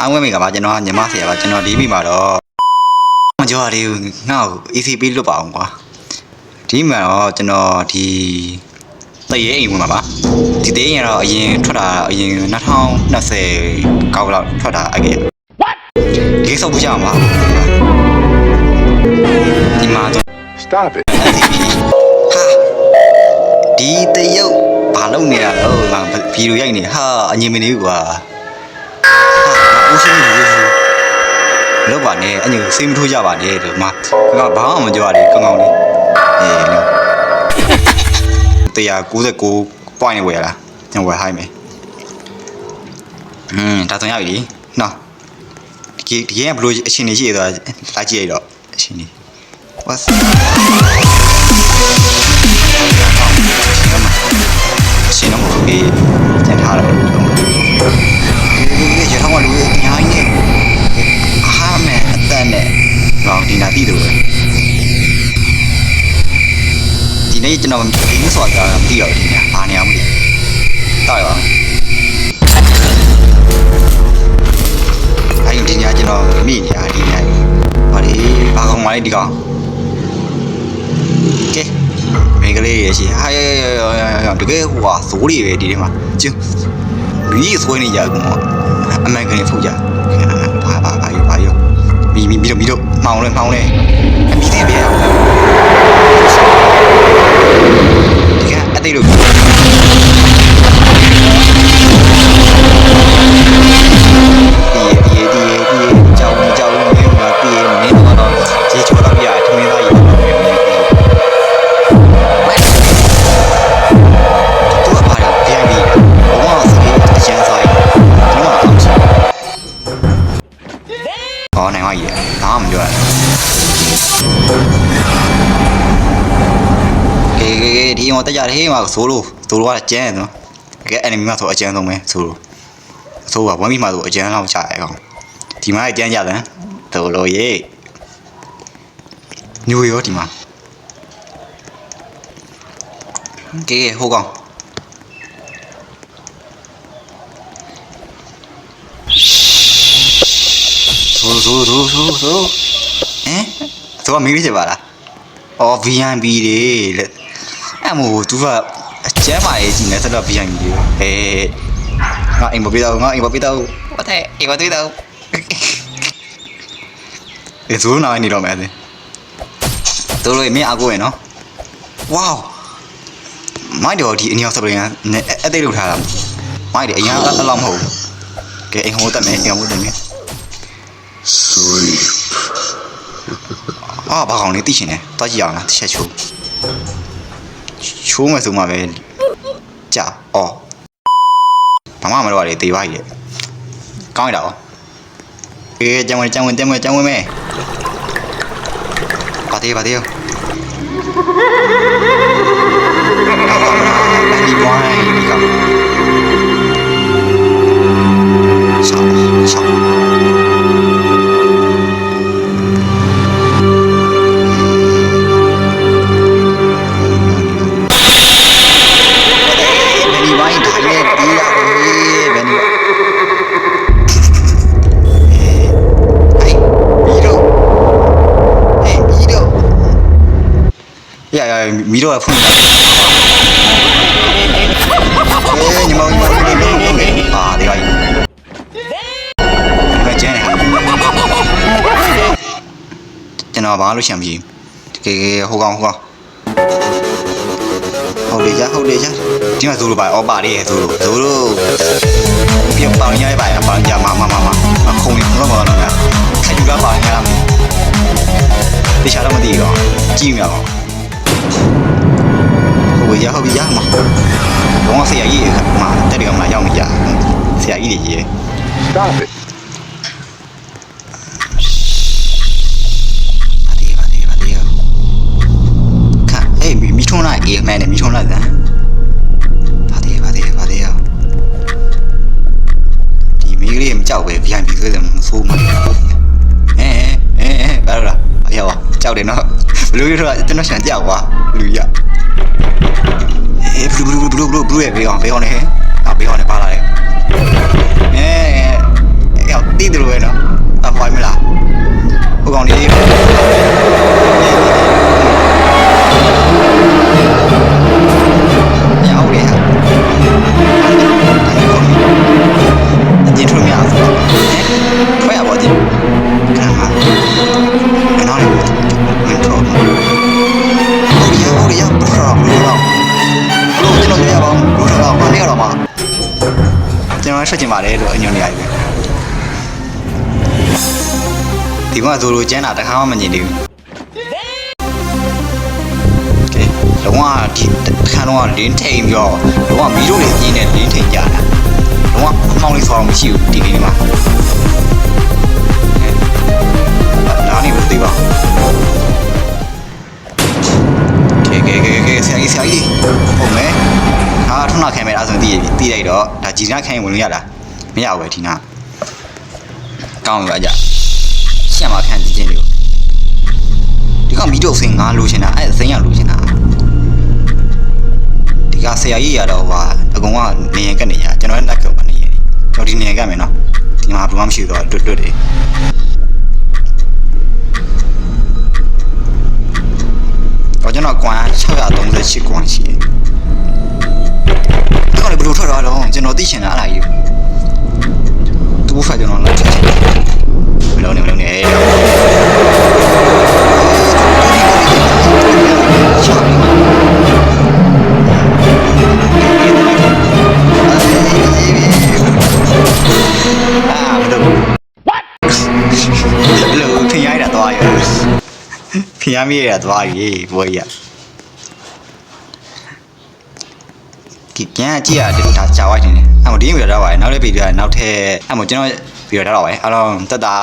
အားဝဲမိကပါကျွန်တော်ကညီမဆရာပါကျွန်တော်ဒီမိမှာတော့မကြောက်ရသေးဘူးငါ့ကို ECP လွတ်ပါအောင်ကွာဒီမှာတော့ကျွန်တော်ဒီတရေအိမ်ဝင်မှာပါဒီတရေအိမ်ကတော့အရင်ထွက်တာအရင်2020ကောက်လောက်ထွက်တာအဲ့ဂိမ်းဆောက်ဖို့ကြအောင်ပါဒီမှာ Stop it. ဟာဒီတရုတ်ဘာလုပ်နေရလဲငါဗီဒီယိုရိုက်နေဟာအငြင်းမနေဘူးကွာဟာဦးစင်းနေလောက်ပါနဲ့အညိုစိတ်မထိုးကြပါနဲ့လို့မဘာမှမကြောက်ရလေကောင်းကောင်းလေး199 point ဝယ်လားညဝယ်ဟိုင်းမယ်ဒါတော့ရပြီနော်ဒီကဘလို့အရှင်နေရှိရတော့လိုက်ကြည့်ရတော့အရှင်နေ What's ရှင်တော့မဟုတ်ဘူးကျန်ထားတော့ဒီရထားမလို့အများကြီးနဲ့ဟာမဲအတန်းနဲ့တော့ဒီနာတိတို့ဒီနေ့ကျွန်တော်ဒီနေ့ဆိုတာမသိတော့ဒီနေ့ဘာနေအောင်မသိတောက်ရပါအဲ့ဒီညကျွန်တော်မိနေတာဒီနေ့ဘာလဲဘာကောင်မလေးဒီကောင်ကဲမိကလေးရရှိဟာတကယ်ဟိုဟာသိုးတွေပဲဒီထဲမှာကျင်းလူကြီးဆွဲနေကြကုန်အမှန်ကန်ဖုတ်ကြဘာရောမီတော့မှောင်လဲအပြီးသေးပဲဒီကအသေးလို့ကြောင်မျိုးမှာတည်နေတော့ရေချိုးတော့ပြထမင်းသားရေ好，哪块野？哪我们就来。给，提我大家提嘛，solo 话捡喏，给 enemy 嘛做捡东没 solo，solo 啊，我咪嘛做捡那我下来个，提嘛捡家人，solo 耶，牛油提嘛，给好讲。走，走，没理解吧啦？哦 ，VIP 的，哎，我都说，这嘛也进来这个 VIP 的，哎，我没biết đâu，我thấy，我对đâu，哎，走哪里了没得？走了也没阿哥呢，哇，买条题你要什么呀？那一堆路ထား啦，買တယ်အရင်အလောက်မဟုတ်ကဲအိမ်ဟိုတက်မယ်အိမ်ဟိုတက်မယ်ဘာကောင်းနေသိချင်တယ်တွားကြည့်အောင်လားတစ်ချက်ချိုးမယ်ဆိုမှပဲကြာအော်ဘာမှမလုပ်ရလေတေးပါကြီးကောင်းရတာရောအေးကျန်ဝင်မယ်ပါသေးရောဒီဘွိုင်းဒီကောင်ဆောင်းမီတော့ဖုန်းတယ်ညီမဟာဒီကနေ့ကျန်တယ်ကျွန်တော်ဘာလို့ရှမ်းပြီကဲဟိုကောင်ဟုတ်လေကြဒီမှာဇိုလိုပါအော်ပါလေးဇိုလိုပြပေါင်ရရပါရပေါင်ကြမခုံနေတော့မတော့နော်ခိုင်ယူကပါရလားတခြားတော့မသိတော့ကြည့်မြအောင်ဟုတ်ပြီရမှာတော့ဆရာကြီးမှာတက်တယ်ကမှရောက်နေကြဆရာကြီးတွေကြီး Stop it. ခါအေးမီထုံးလိုက်အေးမှန်တယ်မီထုံးလိုက်စမ်းပါသေးဒီမိကလေးမကြောက်ပဲ VIP ဆွဲတယ်မဆိုးမှဘာလို့လဲအယောကြောက်တယ်နော်ဘလူးရတော့ကျွန်တော်ရှန်ကြောက်ကွာဘလူးရဘလူးရဲ့ဘေးအောင်နေဘေးအောင်နေပါလာတယ် တော်ထွက်ချင်ပါတယ်လို့အညွန်နေရတယ်ဒီမှာဆိုလိုကျန်းတာတစ်ခါမှမမြင်သေးဘူးကဲလုံးဝဒီခန်းတော့လင်းထိန်ပြီးတော့လုံးဝမီးတို့လေးအင်းနဲ့လင်းထိန်ကြတာလုံးဝအမောင်းလေးဆောင်းမရှိဘူးဒီကိန်းမှာဒါနေမသိပါကဲဆရာကြီးဟုတ်မယ်ဟာထုံးနာခံမယ်အဲ့ဆိုတီးလိုက်တော့ဒါဂျီနာခံရင်ဝင်လို့ရတာမရဘူးပဲဒီနာကောင်းပြီပါကြရှက်မှာခံကြည့်ချင်းလေးဒီကောင်မီးတို့စိန်ငါလိုချင်တာအဲ့စိန်ရလိုချင်တာဒီကဆရာကြီးရတော့ဟာအကောင်ကနေရင်ကတ်နေရကျွန်တော်လည်းတက်ကုန်ပါနေရကျွန်တော်ဒီနေရင်ကတ်မယ်နော်ဒီမှာဘယ်မှမရှိတော့တွတ်တယ်တော့ကျွန်တော်ကွမ်638ကွမ်ရှိတယ်။ဒါကလည်းဘယ်လိုထွက်သွားတော့ကျွန်တော်သိချင်တာအဲ့ဒါကြီး။သူ့ဖာကျွန်တော်လောက်ချက်ချင်တယ်။မလုံးနဲ့What? ဖျားမိရသွားပြီဘောကြီးကပြန်ကြည့်ရတယ်ဒါကြာဝိုင်းနေတယ်အဲ့မဒီဗီဒီယိုတော့ပါနောက်လေးဗီဒီယိုနောက်ထပ်အဲ့မကျွန်တော်ဗီဒီယိုထားတော့ပါအားလုံးတက်တာ